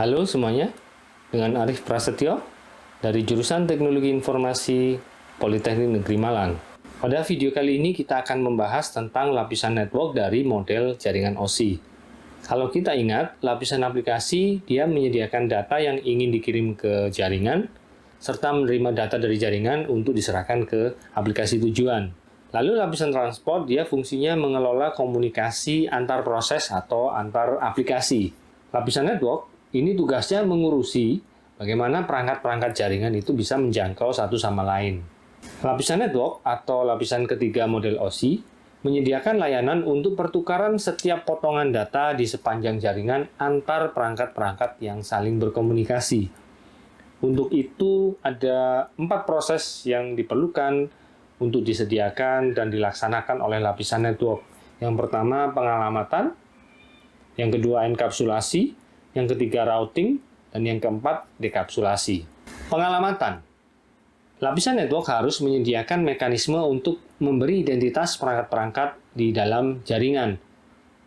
Halo semuanya, dengan Arif Prasetyo dari jurusan Teknologi Informasi Politeknik Negeri Malang. Pada video kali ini kita akan membahas tentang lapisan network dari model jaringan OSI. Kalau kita ingat, lapisan aplikasi dia menyediakan data yang ingin dikirim ke jaringan, serta menerima data dari jaringan untuk diserahkan ke aplikasi tujuan. Lalu lapisan transport dia fungsinya mengelola komunikasi antar proses atau antar aplikasi. Lapisan network ini tugasnya mengurusi bagaimana perangkat-perangkat jaringan itu bisa menjangkau satu sama lain. Lapisan network atau lapisan ketiga model OSI menyediakan layanan untuk pertukaran setiap potongan data di sepanjang jaringan antar perangkat-perangkat yang saling berkomunikasi. Untuk itu ada 4 proses yang diperlukan untuk disediakan dan dilaksanakan oleh lapisan network. Yang pertama pengalamatan, yang kedua enkapsulasi, yang ketiga routing, dan yang keempat dekapsulasi. Pengalamatan. Lapisan network harus menyediakan mekanisme untuk memberi identitas perangkat-perangkat di dalam jaringan,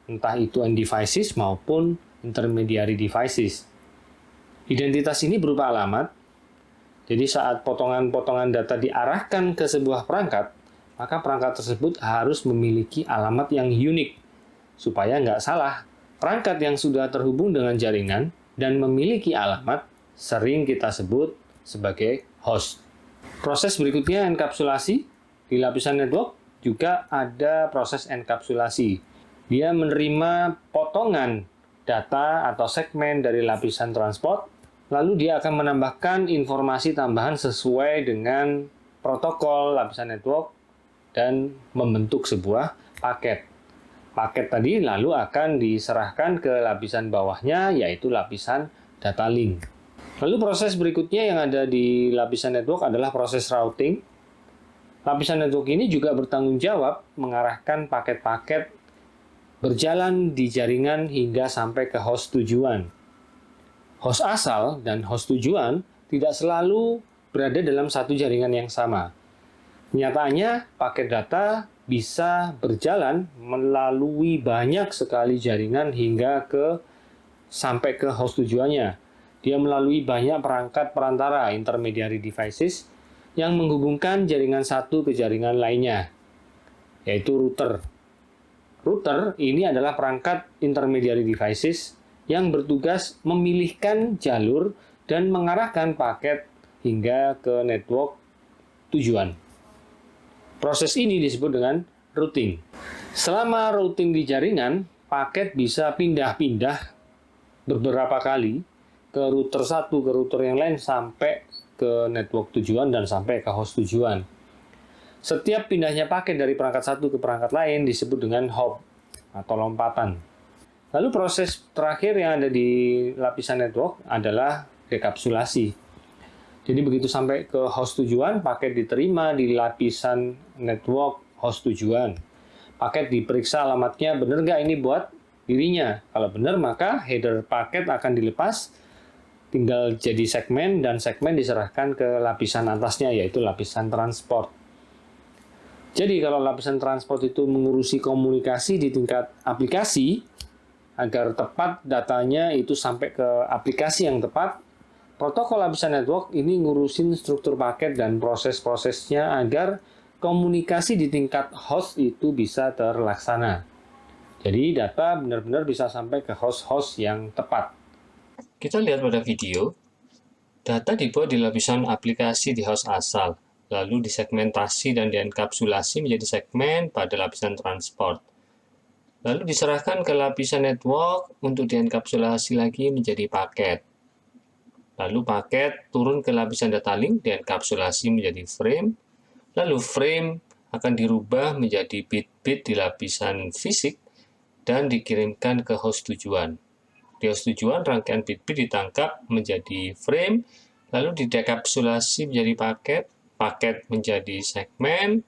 entah itu end devices maupun intermediary devices. Identitas ini berupa alamat, jadi saat potongan-potongan data diarahkan ke sebuah perangkat, maka perangkat tersebut harus memiliki alamat yang unik, supaya nggak salah. Perangkat yang sudah terhubung dengan jaringan dan memiliki alamat sering kita sebut sebagai host. Proses berikutnya enkapsulasi. Di lapisan network juga ada proses enkapsulasi. Dia menerima potongan data atau segmen dari lapisan transport, lalu dia akan menambahkan informasi tambahan sesuai dengan protokol lapisan network dan membentuk sebuah paket. Paket tadi lalu akan diserahkan ke lapisan bawahnya, yaitu lapisan data link. Lalu proses berikutnya yang ada di lapisan network adalah proses routing. Lapisan network ini juga bertanggung jawab mengarahkan paket-paket berjalan di jaringan hingga sampai ke host tujuan. Host asal dan host tujuan tidak selalu berada dalam satu jaringan yang sama. Nyatanya, paket data bisa berjalan melalui banyak sekali jaringan hingga sampai ke host tujuannya. Dia melalui banyak perangkat perantara intermediary devices yang menghubungkan jaringan satu ke jaringan lainnya, yaitu router. Router ini adalah perangkat intermediary devices yang bertugas memilihkan jalur dan mengarahkan paket hingga ke network tujuan. Proses ini disebut dengan routing. Selama routing di jaringan, paket bisa pindah-pindah beberapa kali ke router satu, ke router yang lain, sampai ke network tujuan dan sampai ke host tujuan. Setiap pindahnya paket dari perangkat satu ke perangkat lain disebut dengan hop atau lompatan. Lalu proses terakhir yang ada di lapisan network adalah dekapsulasi. Jadi begitu sampai ke host tujuan, paket diterima di lapisan network host tujuan. Paket diperiksa alamatnya benar nggak ini buat dirinya. Kalau benar, maka header paket akan dilepas, tinggal jadi segmen, dan segmen diserahkan ke lapisan atasnya, yaitu lapisan transport. Jadi kalau lapisan transport itu mengurusi komunikasi di tingkat aplikasi, agar tepat datanya itu sampai ke aplikasi yang tepat, protokol lapisan network ini ngurusin struktur paket dan proses-prosesnya agar komunikasi di tingkat host itu bisa terlaksana. Jadi data benar-benar bisa sampai ke host-host yang tepat. Kita lihat pada video, data dibuat di lapisan aplikasi di host asal, lalu disegmentasi dan dienkapsulasi menjadi segmen pada lapisan transport. Lalu diserahkan ke lapisan network untuk dienkapsulasi lagi menjadi paket. Lalu paket turun ke lapisan data link, dienkapsulasi menjadi frame. Lalu frame akan dirubah menjadi bit-bit di lapisan fisik dan dikirimkan ke host tujuan. Di host tujuan, rangkaian bit-bit ditangkap menjadi frame, lalu didekapsulasi menjadi paket, paket menjadi segmen,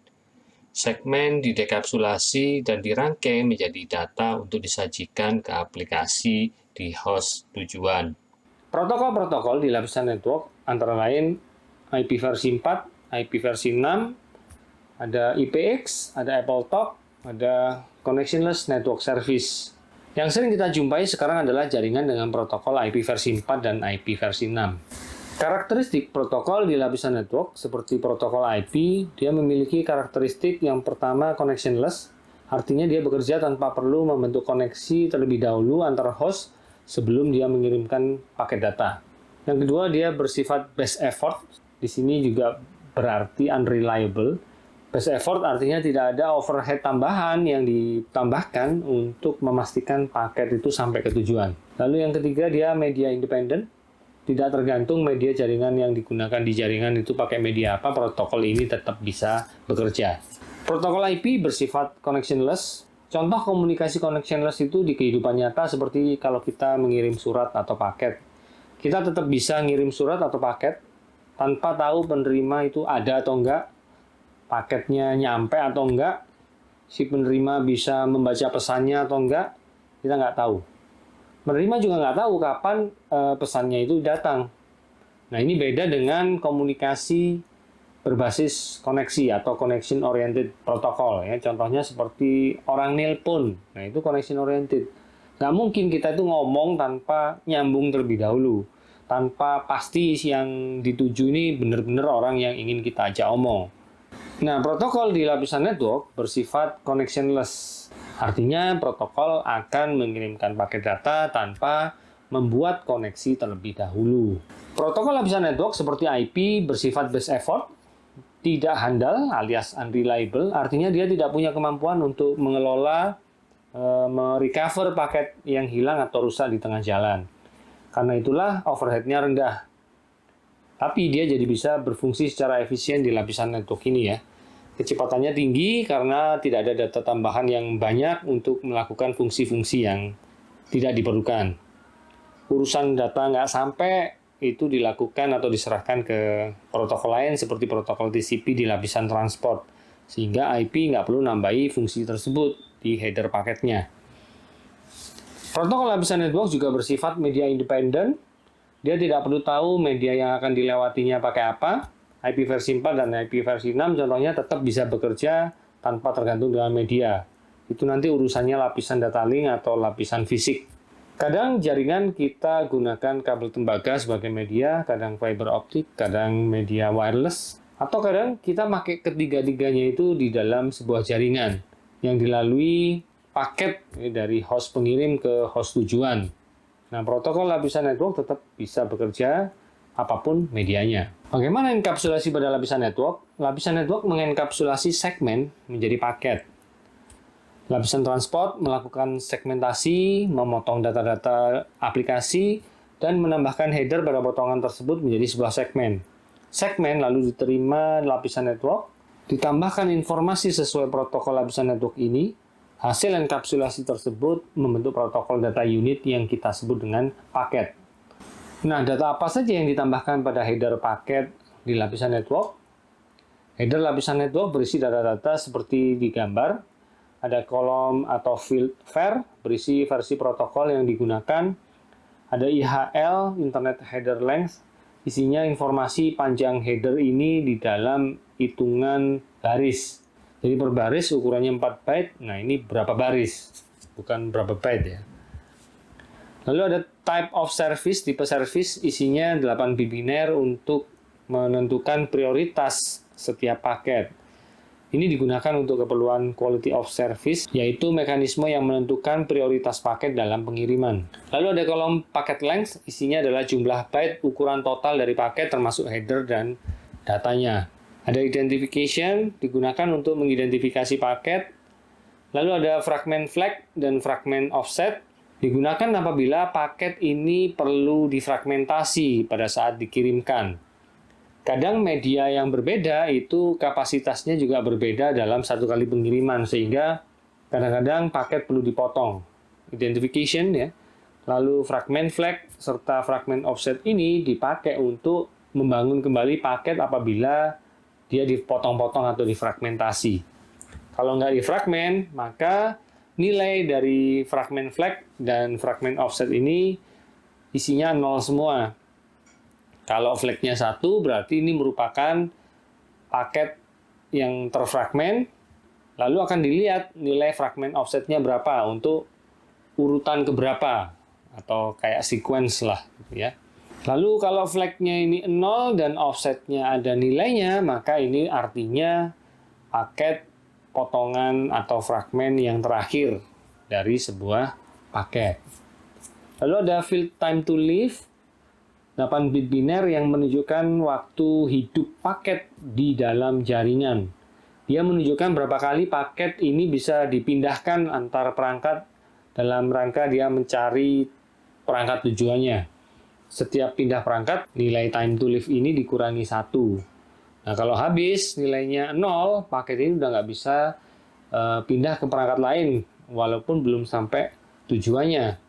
segmen didekapsulasi dan dirangkai menjadi data untuk disajikan ke aplikasi di host tujuan. Protokol-protokol di lapisan network antara lain IP versi 4, IP versi 6, ada IPX, ada AppleTalk, ada Connectionless Network Service. Yang sering kita jumpai sekarang adalah jaringan dengan protokol IP versi 4 dan IP versi 6. Karakteristik protokol di lapisan network seperti protokol IP, dia memiliki karakteristik yang pertama connectionless, artinya dia bekerja tanpa perlu membentuk koneksi terlebih dahulu antara host sebelum dia mengirimkan paket data. Yang kedua, dia bersifat best effort, di sini juga berarti unreliable. Best effort artinya tidak ada overhead tambahan yang ditambahkan untuk memastikan paket itu sampai ke tujuan. Lalu yang ketiga, dia media independen. Tidak tergantung media jaringan yang digunakan di jaringan itu pakai media apa, protokol ini tetap bisa bekerja. Protokol IP bersifat connectionless. Contoh komunikasi connectionless itu di kehidupan nyata seperti kalau kita mengirim surat atau paket. Kita tetap bisa ngirim surat atau paket tanpa tahu penerima itu ada atau enggak, paketnya nyampe atau enggak, si penerima bisa membaca pesannya atau enggak, kita nggak tahu. Penerima juga nggak tahu kapan pesannya itu datang. Nah, ini beda dengan komunikasi berbasis koneksi atau connection oriented protocol. Ya. Contohnya seperti orang nelpon. Nah, itu connection oriented. Nggak mungkin kita itu ngomong tanpa nyambung terlebih dahulu. Tanpa pasti yang dituju ini benar-benar orang yang ingin kita ajak omong. Nah, protokol di lapisan network bersifat connectionless. Artinya, protokol akan mengirimkan paket data tanpa membuat koneksi terlebih dahulu. Protokol lapisan network seperti IP bersifat best effort, tidak handal alias unreliable, artinya dia tidak punya kemampuan untuk mengelola, merecover paket yang hilang atau rusak di tengah jalan. Karena itulah overhead-nya rendah. Tapi dia jadi bisa berfungsi secara efisien di lapisan network ini ya. Kecepatannya tinggi karena tidak ada data tambahan yang banyak untuk melakukan fungsi-fungsi yang tidak diperlukan. Urusan data nggak sampai itu dilakukan atau diserahkan ke protokol lain seperti protokol TCP di lapisan transport. Sehingga IP nggak perlu nambahi fungsi tersebut di header paketnya. Protokol lapisan network juga bersifat media independen. Dia tidak perlu tahu media yang akan dilewatinya pakai apa. IP versi 4 dan IP versi 6 contohnya tetap bisa bekerja tanpa tergantung dengan media. Itu nanti urusannya lapisan data link atau lapisan fisik. Kadang jaringan kita gunakan kabel tembaga sebagai media, kadang fiber optik, kadang media wireless, atau kadang kita pakai ketiga-tiganya itu di dalam sebuah jaringan yang dilalui paket dari host pengirim ke host tujuan. Nah, protokol lapisan network tetap bisa bekerja apapun medianya. Bagaimana enkapsulasi pada lapisan network? Lapisan network mengenkapsulasi segmen menjadi paket. Lapisan transport melakukan segmentasi, memotong data-data aplikasi, dan menambahkan header pada potongan tersebut menjadi sebuah segmen. Segmen lalu diterima lapisan network, ditambahkan informasi sesuai protokol lapisan network ini. Hasil enkapsulasi tersebut membentuk protokol data unit yang kita sebut dengan paket. Nah, data apa saja yang ditambahkan pada header paket di lapisan network? Header lapisan network berisi data-data seperti di gambar. Ada kolom atau field var berisi versi protokol yang digunakan. Ada IHL, Internet Header Length, isinya informasi panjang header ini di dalam hitungan baris. Jadi per baris ukurannya 4 byte, nah ini berapa baris, bukan berapa byte ya. Lalu ada type of service, tipe service isinya 8 bit biner untuk menentukan prioritas setiap paket. Ini digunakan untuk keperluan quality of service, yaitu mekanisme yang menentukan prioritas paket dalam pengiriman. Lalu ada kolom packet length, isinya adalah jumlah byte ukuran total dari paket termasuk header dan datanya. Ada identification, digunakan untuk mengidentifikasi paket. Lalu ada fragment flag dan fragment offset, digunakan apabila paket ini perlu difragmentasi pada saat dikirimkan. Kadang media yang berbeda itu kapasitasnya juga berbeda dalam satu kali pengiriman, sehingga kadang-kadang paket perlu dipotong. Identification ya. Lalu fragment flag serta fragment offset ini dipakai untuk membangun kembali paket apabila dia dipotong-potong atau difragmentasi. Kalau nggak difragment, maka nilai dari fragment flag dan fragment offset ini isinya 0 semua. Kalau flagnya 1, berarti ini merupakan paket yang terfragment, lalu akan dilihat nilai fragment offsetnya berapa untuk urutan keberapa atau kayak sequence lah gitu ya. Lalu kalau flagnya ini 0 dan offsetnya ada nilainya, maka ini artinya paket potongan atau fragmen yang terakhir dari sebuah paket. Lalu ada field time to live, 8 bit biner yang menunjukkan waktu hidup paket di dalam jaringan. Dia menunjukkan berapa kali paket ini bisa dipindahkan antar perangkat dalam rangka dia mencari perangkat tujuannya. Setiap pindah perangkat, nilai time to live ini dikurangi 1. Nah, kalau habis nilainya 0, paket ini udah nggak bisa pindah ke perangkat lain, walaupun belum sampai tujuannya.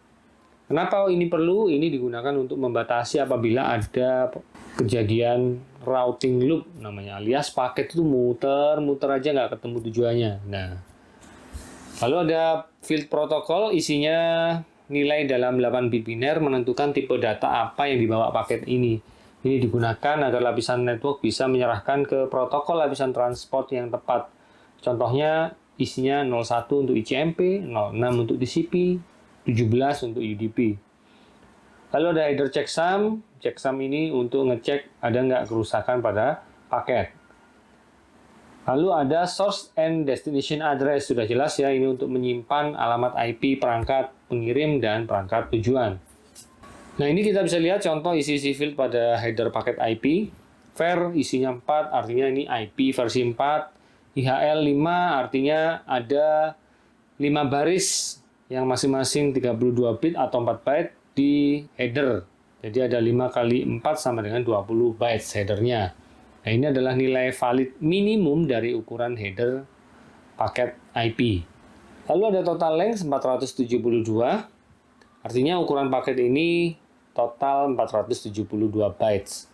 Kenapa ini perlu? Ini digunakan untuk membatasi apabila ada kejadian routing loop namanya, alias paket itu muter-muter aja nggak ketemu tujuannya. Nah, lalu ada field protocol, isinya nilai dalam 8 bit biner menentukan tipe data apa yang dibawa paket ini. Ini digunakan agar lapisan network bisa menyerahkan ke protokol lapisan transport yang tepat. Contohnya isinya 01 untuk ICMP, 06 untuk TCP, 17 untuk UDP. Lalu ada header checksum. Checksum ini untuk ngecek ada nggak kerusakan pada paket. Lalu ada source and destination address, sudah jelas ya, ini untuk menyimpan alamat IP perangkat pengirim dan perangkat tujuan. Nah, ini kita bisa lihat contoh isi field pada header paket IP. Var isinya 4, artinya ini IP versi 4. IHL 5 artinya ada 5 baris yang masing-masing 32 bit atau 4 byte di header. Jadi ada 5 kali 4 sama dengan 20 bytes headernya. Nah, ini adalah nilai valid minimum dari ukuran header paket IP. Lalu ada total length 472, artinya ukuran paket ini total 472 bytes.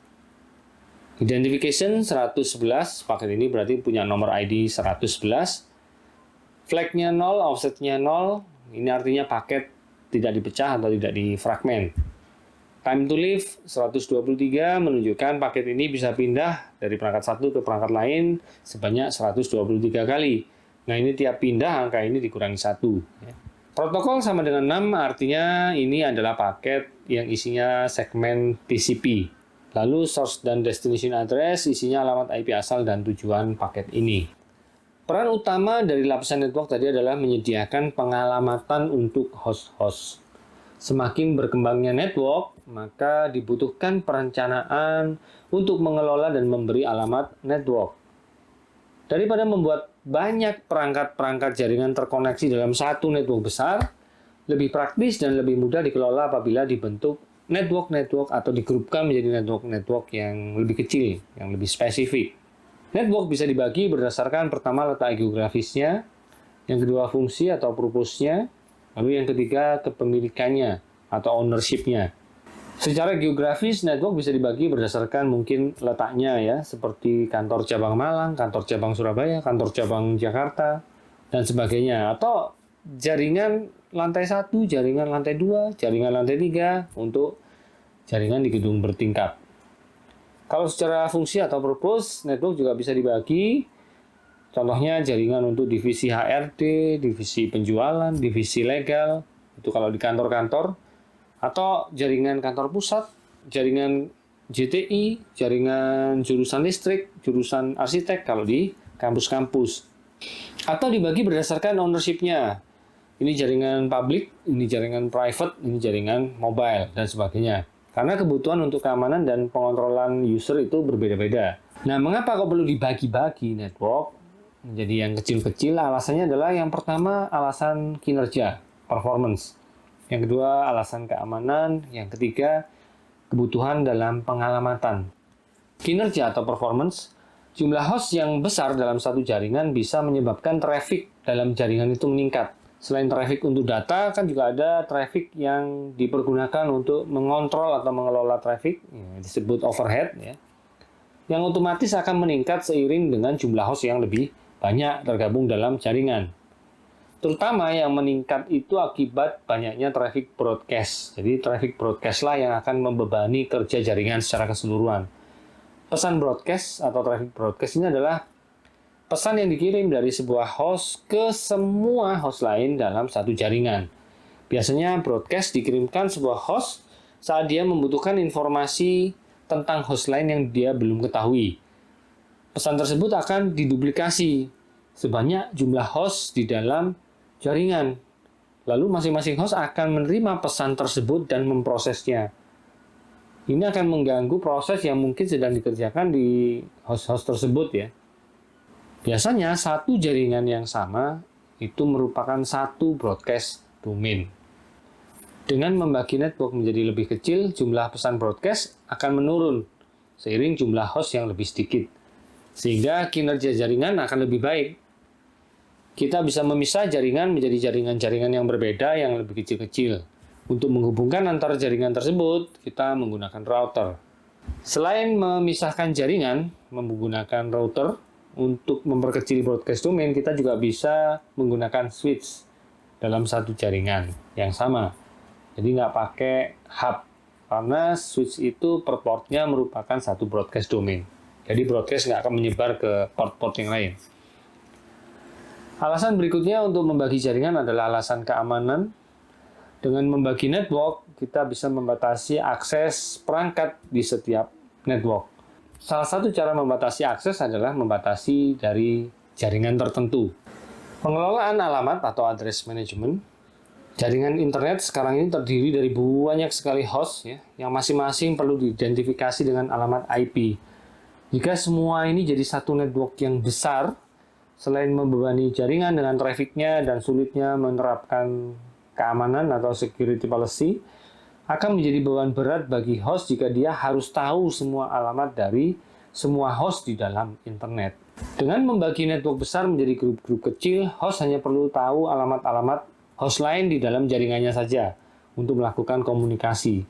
Identification 111, paket ini berarti punya nomor ID 111. Flagnya 0, offsetnya 0, ini artinya paket tidak dipecah atau tidak difragmen. Time to live 123 menunjukkan paket ini bisa pindah dari perangkat satu ke perangkat lain sebanyak 123 kali. Nah, ini tiap pindah angka ini dikurangi 1. Protokol sama dengan 6 artinya ini adalah paket yang isinya segmen TCP. Lalu source dan destination address isinya alamat IP asal dan tujuan paket ini. Peran utama dari lapisan network tadi adalah menyediakan pengalamatan untuk host-host. Semakin berkembangnya network, maka dibutuhkan perencanaan untuk mengelola dan memberi alamat network. Daripada membuat banyak perangkat-perangkat jaringan terkoneksi dalam satu network besar, lebih praktis dan lebih mudah dikelola apabila dibentuk network-network atau digrupkan menjadi network-network yang lebih kecil, yang lebih spesifik. Network bisa dibagi berdasarkan pertama letak geografisnya, yang kedua fungsi atau purpose-nya, lalu yang ketiga kepemilikannya atau ownership-nya. Secara geografis, network bisa dibagi berdasarkan mungkin letaknya ya, seperti kantor cabang Malang, kantor cabang Surabaya, kantor cabang Jakarta, dan sebagainya. Atau jaringan lantai 1, jaringan lantai 2, jaringan lantai 3 untuk jaringan di gedung bertingkat. Kalau secara fungsi atau purpose, network juga bisa dibagi. Contohnya jaringan untuk divisi HRD, divisi penjualan, divisi legal, itu kalau di kantor-kantor, atau jaringan kantor pusat, jaringan JTI, jaringan jurusan listrik, jurusan arsitek kalau di kampus-kampus. Atau dibagi berdasarkan ownership-nya. Ini jaringan public, ini jaringan private, ini jaringan mobile, dan sebagainya. Karena kebutuhan untuk keamanan dan pengontrolan user itu berbeda-beda. Nah, mengapa kok perlu dibagi-bagi network menjadi yang kecil-kecil? Alasannya adalah yang pertama alasan kinerja, performance. Yang kedua alasan keamanan, yang ketiga kebutuhan dalam pengalamatan. Kinerja atau performance, jumlah host yang besar dalam satu jaringan bisa menyebabkan traffic dalam jaringan itu meningkat. Selain traffic untuk data, kan juga ada traffic yang dipergunakan untuk mengontrol atau mengelola traffic, ya, disebut overhead, ya, yang otomatis akan meningkat seiring dengan jumlah host yang lebih banyak tergabung dalam jaringan. Terutama yang meningkat itu akibat banyaknya traffic broadcast. Jadi traffic broadcast lah yang akan membebani kerja jaringan secara keseluruhan. Pesan broadcast atau traffic broadcast ini adalah pesan yang dikirim dari sebuah host ke semua host lain dalam satu jaringan. Biasanya broadcast dikirimkan sebuah host saat dia membutuhkan informasi tentang host lain yang dia belum ketahui. Pesan tersebut akan diduplikasi sebanyak jumlah host di dalam jaringan. Lalu masing-masing host akan menerima pesan tersebut dan memprosesnya. Ini akan mengganggu proses yang mungkin sedang dikerjakan di host-host tersebut ya. Biasanya satu jaringan yang sama itu merupakan satu broadcast domain. Dengan membagi network menjadi lebih kecil, jumlah pesan broadcast akan menurun seiring jumlah host yang lebih sedikit. Sehingga kinerja jaringan akan lebih baik. Kita bisa memisah jaringan menjadi jaringan-jaringan yang berbeda yang lebih kecil-kecil. Untuk menghubungkan antar jaringan tersebut, kita menggunakan router. Selain memisahkan jaringan menggunakan router, untuk memperkecil broadcast domain, kita juga bisa menggunakan switch dalam satu jaringan yang sama. Jadi nggak pakai hub, karena switch itu per portnya merupakan satu broadcast domain. Jadi broadcast nggak akan menyebar ke port-port yang lain. Alasan berikutnya untuk membagi jaringan adalah alasan keamanan. Dengan membagi network, kita bisa membatasi akses perangkat di setiap network. Salah satu cara membatasi akses adalah membatasi dari jaringan tertentu. Pengelolaan alamat atau address management. Jaringan internet sekarang ini terdiri dari banyak sekali host ya, yang masing-masing perlu diidentifikasi dengan alamat IP. Jika semua ini jadi satu network yang besar, selain membebani jaringan dengan trafficnya dan sulitnya menerapkan keamanan atau security policy, akan menjadi beban berat bagi host jika dia harus tahu semua alamat dari semua host di dalam internet. Dengan membagi network besar menjadi grup-grup kecil, host hanya perlu tahu alamat-alamat host lain di dalam jaringannya saja untuk melakukan komunikasi.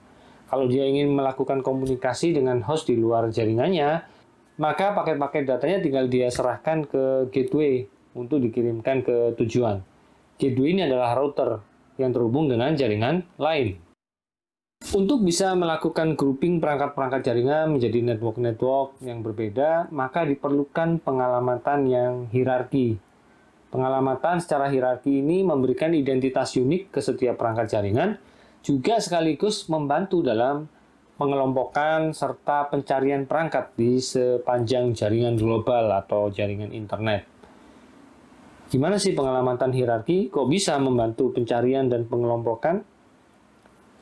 Kalau dia ingin melakukan komunikasi dengan host di luar jaringannya, maka paket-paket datanya tinggal dia serahkan ke gateway untuk dikirimkan ke tujuan. Gateway ini adalah router yang terhubung dengan jaringan lain. Untuk bisa melakukan grouping perangkat-perangkat jaringan menjadi network-network yang berbeda, maka diperlukan pengalamatan yang hierarki. Pengalamatan secara hierarki ini memberikan identitas unik ke setiap perangkat jaringan, juga sekaligus membantu dalam pengelompokan serta pencarian perangkat di sepanjang jaringan global atau jaringan internet. Gimana sih pengalamatan hierarki? Kok bisa membantu pencarian dan pengelompokan?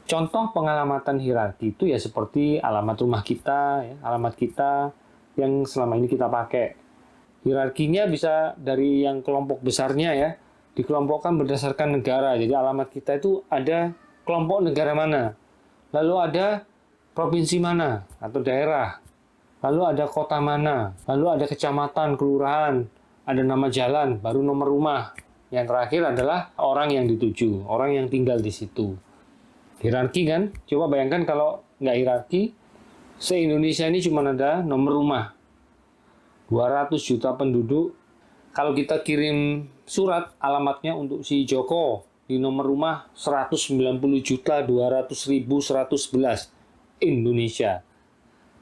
Contoh pengalamatan hierarki itu ya seperti alamat rumah kita, ya, alamat kita yang selama ini kita pakai. Hierarkinya bisa dari yang kelompok besarnya ya, dikelompokkan berdasarkan negara. Jadi alamat kita itu ada kelompok negara mana, lalu ada provinsi mana atau daerah, lalu ada kota mana, lalu ada kecamatan, kelurahan, ada nama jalan, baru nomor rumah. Yang terakhir adalah orang yang dituju, orang yang tinggal di situ. Hierarki kan? Coba bayangkan kalau nggak hierarki, se-Indonesia ini cuma ada nomor rumah. 200 juta penduduk. Kalau kita kirim surat alamatnya untuk si Joko, di nomor rumah 190.200.111 Indonesia.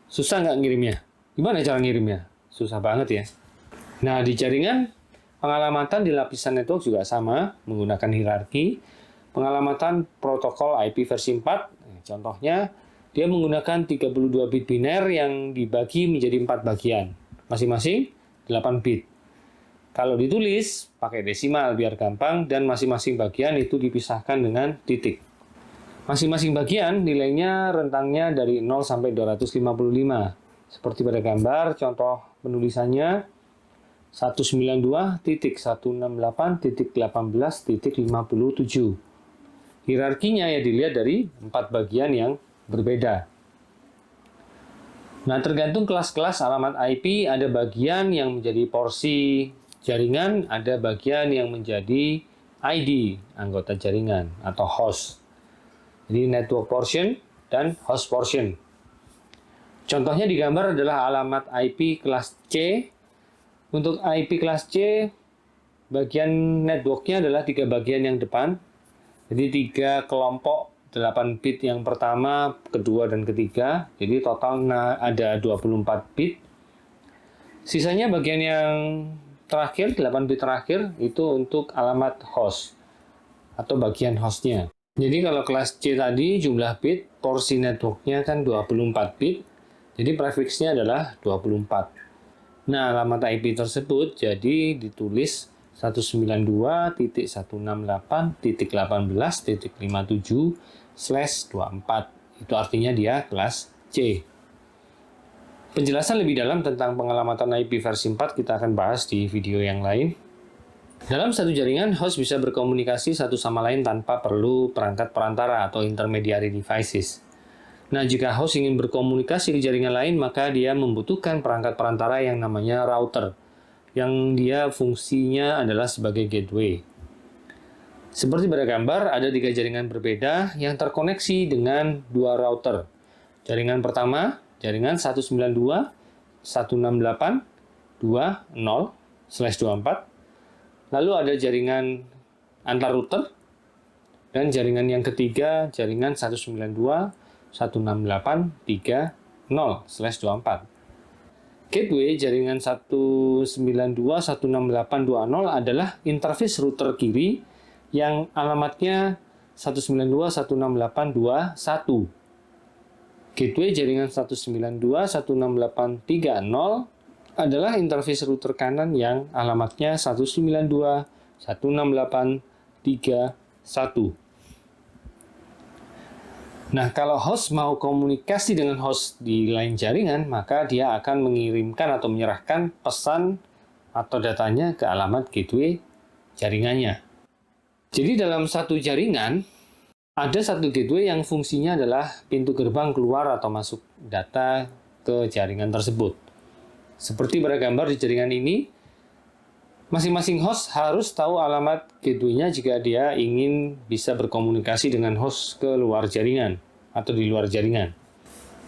Susah nggak ngirimnya? Gimana cara ngirimnya? Susah banget ya. Nah, di jaringan, pengalamatan di lapisan network juga sama, menggunakan hierarki. Pengalamatan protokol IP versi 4, contohnya, dia menggunakan 32 bit biner yang dibagi menjadi 4 bagian, masing-masing 8 bit. Kalau ditulis, pakai desimal biar gampang, dan masing-masing bagian itu dipisahkan dengan titik. Masing-masing bagian nilainya rentangnya dari 0 sampai 255. Seperti pada gambar, contoh penulisannya 192.168.18.57. Hierarkinya ya dilihat dari 4 bagian yang berbeda. Nah, tergantung kelas-kelas alamat IP, ada bagian yang menjadi porsi jaringan, ada bagian yang menjadi ID, anggota jaringan atau host. Jadi network portion dan host portion. Contohnya di gambar adalah alamat IP kelas C. Untuk IP kelas C, bagian networknya adalah 3 bagian yang depan. Jadi 3 kelompok 8 bit yang pertama, kedua, dan ketiga. Jadi total ada 24 bit. Sisanya bagian yang terakhir, 8 bit terakhir, itu untuk alamat host atau bagian hostnya. Jadi kalau kelas C tadi jumlah bit, porsi networknya kan 24 bit, jadi prefixnya adalah 24. Nah, alamat IP tersebut jadi ditulis 192.168.18.57/24. Itu artinya dia kelas C. Penjelasan lebih dalam tentang pengalamatan IP versi 4 kita akan bahas di video yang lain. Dalam satu jaringan, host bisa berkomunikasi satu sama lain tanpa perlu perangkat perantara atau intermediary devices. Nah, jika host ingin berkomunikasi ke jaringan lain, maka dia membutuhkan perangkat perantara yang namanya router, yang dia fungsinya adalah sebagai gateway. Seperti pada gambar, ada 3 jaringan berbeda yang terkoneksi dengan 2 router. Jaringan pertama, jaringan 192.168.20/24. Lalu ada jaringan antar router, dan jaringan yang ketiga, jaringan 192.168.30/24. Gateway jaringan 192.168.20 adalah interface router kiri yang alamatnya 192.168.21. Gateway jaringan 192.168.30 adalah interface router kanan yang alamatnya 192.168.31. Nah, kalau host mau komunikasi dengan host di lain jaringan, maka dia akan mengirimkan atau menyerahkan pesan atau datanya ke alamat gateway jaringannya. Jadi dalam satu jaringan, ada satu gateway yang fungsinya adalah pintu gerbang keluar atau masuk data ke jaringan tersebut. Seperti pada gambar di jaringan ini, masing-masing host harus tahu alamat gateway-nya jika dia ingin bisa berkomunikasi dengan host ke luar jaringan atau di luar jaringan.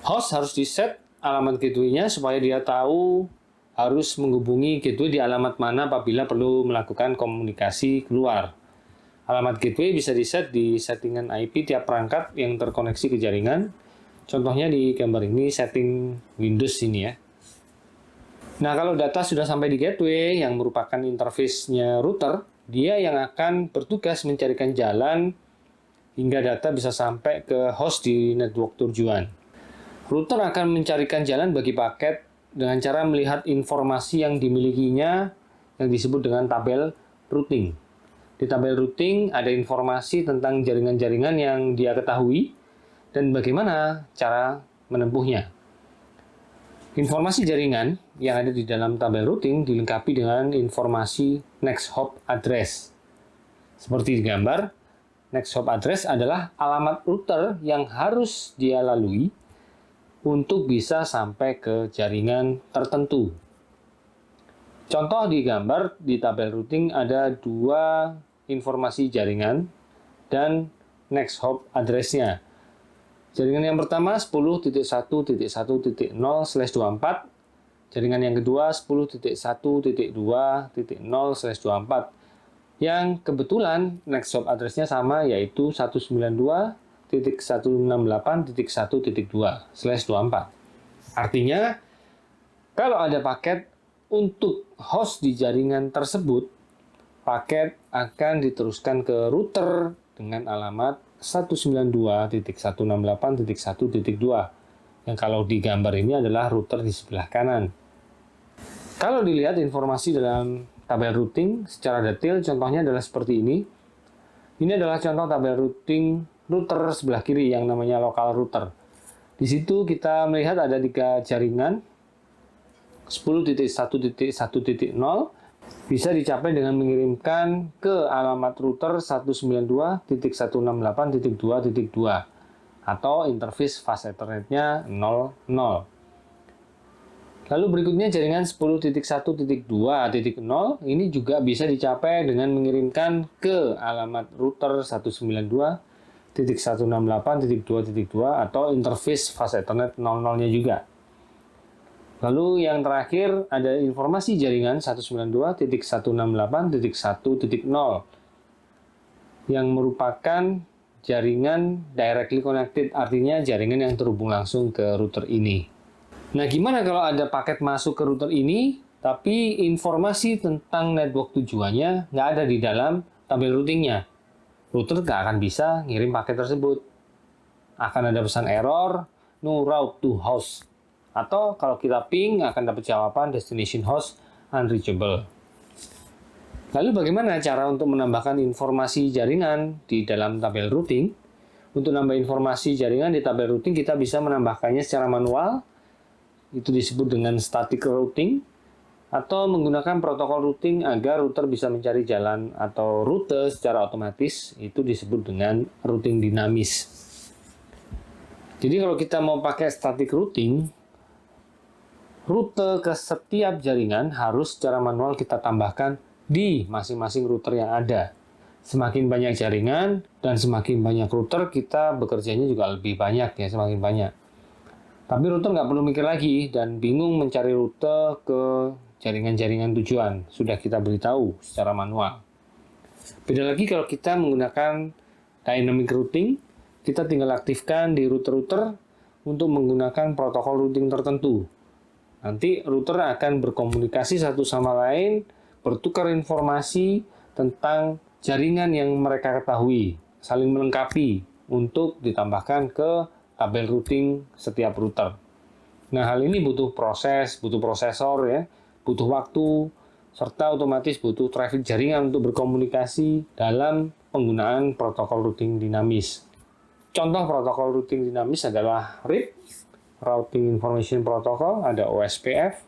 Host harus di-set alamat gateway-nya supaya dia tahu harus menghubungi gateway di alamat mana apabila perlu melakukan komunikasi keluar. Alamat gateway bisa di-set di settingan IP tiap perangkat yang terkoneksi ke jaringan. Contohnya di gambar ini setting Windows ini ya. Nah, kalau data sudah sampai di gateway yang merupakan interface-nya router, dia yang akan bertugas mencarikan jalan hingga data bisa sampai ke host di network tujuan. Router akan mencarikan jalan bagi paket dengan cara melihat informasi yang dimilikinya yang disebut dengan tabel routing. Di tabel routing ada informasi tentang jaringan-jaringan yang dia ketahui dan bagaimana cara menempuhnya. Informasi jaringan yang ada di dalam tabel routing dilengkapi dengan informasi next hop address. Seperti di gambar, next hop address adalah alamat router yang harus dia lalui untuk bisa sampai ke jaringan tertentu. Contoh di gambar, di tabel routing ada 2 informasi jaringan dan next hop address-nya. Jaringan yang pertama 10.1.1.0/24, jaringan yang kedua 10.1.2.0/24, yang kebetulan next hop address-nya sama, yaitu 192.168.1.2/24. Artinya, kalau ada paket untuk host di jaringan tersebut, paket akan diteruskan ke router dengan alamat 192.168.1.2, yang kalau di gambar ini adalah router di sebelah kanan. Kalau dilihat informasi dalam tabel routing secara detail, contohnya adalah seperti ini. Ini adalah contoh tabel routing router sebelah kiri yang namanya local router. Di situ kita melihat ada 3 jaringan. 10.1.1.0 bisa dicapai dengan mengirimkan ke alamat router 192.168.2.2 atau interface fast Ethernet-nya 00. Lalu berikutnya jaringan 10.1.2.0 ini juga bisa dicapai dengan mengirimkan ke alamat router 192.168.2.2 atau interface fast Ethernet 00-nya juga. Lalu yang terakhir ada informasi jaringan 192.168.1.0 yang merupakan jaringan directly connected, artinya jaringan yang terhubung langsung ke router ini. Nah, gimana kalau ada paket masuk ke router ini, tapi informasi tentang network tujuannya nggak ada di dalam tabel routingnya? router nggak akan bisa ngirim paket tersebut. Akan ada pesan error, no route to host. Atau kalau kita ping, akan dapat jawaban destination host unreachable. Lalu bagaimana cara untuk menambahkan informasi jaringan di dalam tabel routing? Untuk nambah informasi jaringan di tabel routing, kita bisa menambahkannya secara manual. Itu disebut dengan static routing. Atau menggunakan protokol routing agar router bisa mencari jalan atau rute secara otomatis. Itu disebut dengan routing dinamis. Jadi kalau kita mau pakai static routing, rute ke setiap jaringan harus secara manual kita tambahkan di masing-masing router yang ada. Semakin banyak jaringan dan semakin banyak router, kita bekerjanya juga lebih banyak ya, semakin banyak. Tapi router nggak perlu mikir lagi dan bingung mencari rute ke jaringan-jaringan tujuan. Sudah kita beritahu secara manual. Beda lagi kalau kita menggunakan dynamic routing, kita tinggal aktifkan di router-router untuk menggunakan protokol routing tertentu. Nanti router akan berkomunikasi satu sama lain, bertukar informasi tentang jaringan yang mereka ketahui, saling melengkapi untuk ditambahkan ke tabel routing setiap router. Nah, hal ini butuh proses, butuh prosesor ya, butuh waktu, serta otomatis butuh traffic jaringan untuk berkomunikasi dalam penggunaan protokol routing dinamis. Contoh protokol routing dinamis adalah RIP, Routing Information Protocol, ada OSPF,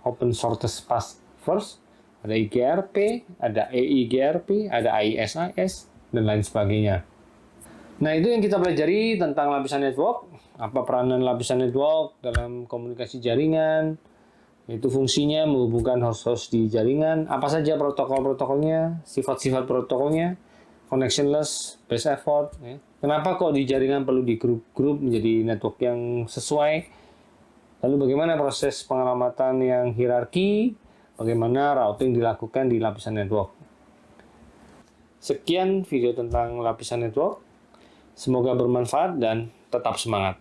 Open Shortest Path First, ada IGRP, ada EIGRP, ada ISIS, dan lain sebagainya. Nah, itu yang kita pelajari tentang lapisan network. Apa peranan lapisan network dalam komunikasi jaringan, itu fungsinya menghubungkan host-host di jaringan, apa saja protokol-protokolnya, sifat-sifat protokolnya, connectionless, best effort. Ya. Kenapa kok di jaringan perlu di grup-grup menjadi network yang sesuai? Lalu bagaimana proses pengalamatan yang hierarki? Bagaimana routing dilakukan di lapisan network? Sekian video tentang lapisan network. Semoga bermanfaat dan tetap semangat.